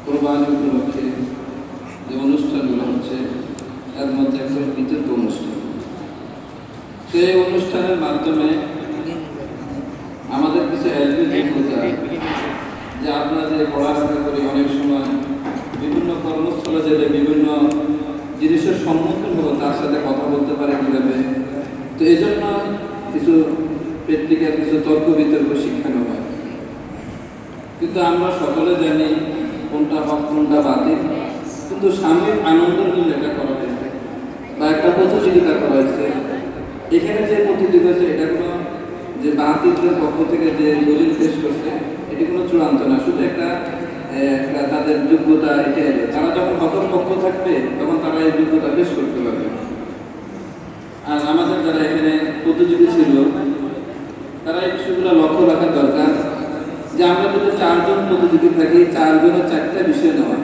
কোরবানি উপলক্ষে যে অনুষ্ঠানগুলো হচ্ছে তার মধ্যে একটা বিতর্ক অনুষ্ঠান। সেই অনুষ্ঠানের মাধ্যমে আমাদের কিছু যে আপনারা যে পড়াশোনা করি অনেক সময় বিভিন্ন কর্মস্থলে যেতে বিভিন্ন জিনিসের সম্মুখীন হবো, তার সাথে কথা বলতে পারে কীভাবে। তো এই জন্য কিছু পত্রিকার কিছু তর্ক বিতর্ক শিক্ষানো হয়, কিন্তু আমরা সকলে জানি কোনটা হক কোনটা বাতিল। কিন্তু সাময়িক আনন্দের জন্য এটা করা হয়েছে বা একটা প্রতিযোগিতা করা হয়েছে। এখানে যে প্রতিযোগিতা হয়েছে এটা কোনো যে বাতিলদের পক্ষ থেকে যে দলিল পেশ করছে এটি কোনো চূড়ান্ত না, শুধু একটা তাদের যোগ্যতা এটাই। তারা যখন হকের পক্ষ থাকবে তখন তারা এই যোগ্যতা পেশ করতে পারবে। আর আমাদের যারা এখানে প্রতিযোগী ছিল তারা এই বিষয়গুলো লক্ষ্য রাখা দরকার যে আমরা যদি 4 জন প্রতিযোগী থাকি, 4 জনের 4টা বিষয় নেওয়া,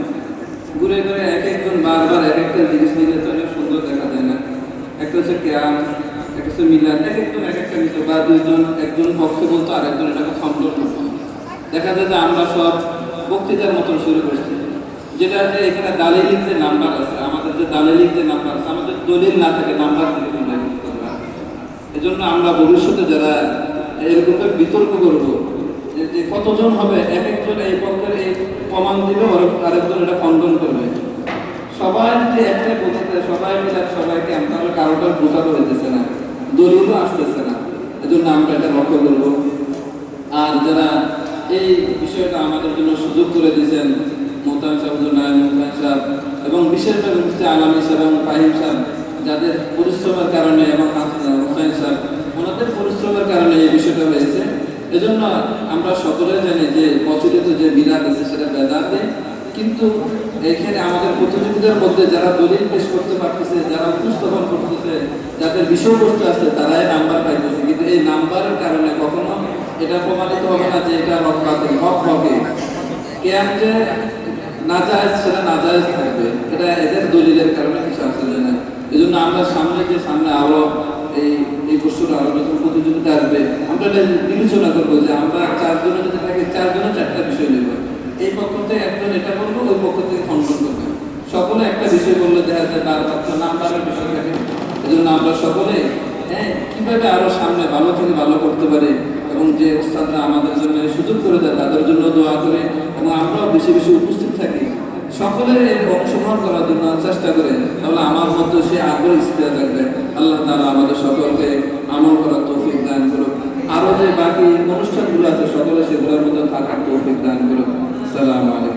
ঘুরে ঘুরে এক একজন বারবার এক একটা জিনিস নিলে তো অনেক সুন্দর দেখা যায় না। একটা হচ্ছে ক্যাম, একটা হচ্ছে মিলাদ, এক একজন এক একটা বিষয়, বা 2 জন, একজন পক্ষে বলতো আর একজন এটাকে খণ্ডন করতো। দেখা যায় যে আমরা সব বক্তৃতার মতন শুরু করছি, যেটা যে এখানে দালিলিক যে নাম্বার আছে, আমাদের যে দালিলিক যে নাম্বার আছে, আমাদের দলিল না থাকে নাম্বার থেকে এজন্য আমরা ভবিষ্যতে যারা এরকম বিতর্ক করবো যে কতজন হবে, এক একজন এই পক্ষের এই প্রমাণ দিবে, আরেকজন এটা খণ্ডন করবে, সবাই যদি একটা বোঝাতে সবাই মিলে সবাইকে আমরা কারোটা বোঝাতে হইতেছে না, দলিলও আসতেছে না। এজন্য আমরা এটা লক্ষ্য করবো। আর যারা এই বিষয়টা আমাদের জন্য সুযোগ করে দিয়েছেন, মোহতামিম সাহেব এবং বিশেষভাবে মুফতি আলামী সাহেব এবং ফাহিম সাহেব, যাদের পরিশ্রমের কারণে, এবং হুসাইন সাহেব ওনাদের পরিশ্রমের কারণে এই বিষয়টা হয়েছে। এজন্য আমরা সকলে জানি যে প্রচলিত যে বিরাট আছে সেটা বেদাতে, কিন্তু এখানে আমাদের প্রতিযোগিতার মধ্যে যারা দলিল পেশ করতে পারতেছে, যারা উপস্থাপন করতেছে, যাদের বিষয়বস্তু আছে তারাই নাম্বার পাইতেছে। কিন্তু এই নাম্বারের কারণে কখনো এটা প্রমাণিত হবে না যে এটা হক বাতিল, হক হকে কেন যে নাজায়েজ সেটা নাজায়েজ থাকবে, এটা এদের দলিলের কারণে কিছু আসলে না। এই জন্য আমরা সামনে আরো এই বছর আরো যখন প্রতিযোগিতা আসবে আমরা এটা বিবেচনা করবো যে আমরা 4 জনে যদি থাকি 4 জনে 4টা বিষয় নেব, এই পক্ষ থেকে একজন এটা করবো, ওই পক্ষ থেকে খণ্ডন করবে, সকলে একটা বিষয় বললে দেখা যায় তার নাম্বারের বিষয় থাকে। এই জন্য আমরা সকলে কিভাবে আরো সামনে ভালো থেকে ভালো করতে পারে, এবং যে ওস্তাদরা আমাদের জন্য সুযোগ করে দেয় তাদের জন্য দোয়া করে, এবং আমরাও বেশি বেশি উপস্থিত থাকি, সকলের অংশগ্রহণ করার জন্য চেষ্টা করে, তাহলে আমার মধ্যে সে আগ্রহ স্পৃহা থাকবে। আল্লাহ তাআলা আমাদের সকলকে আমল করার তৌফিক দান করুক। আরো যে বাকি অনুষ্ঠানগুলো আছে সকলে সেগুলোর মধ্যে থাকার তৌফিক দান করুক। আসসালামু আলাইকুম।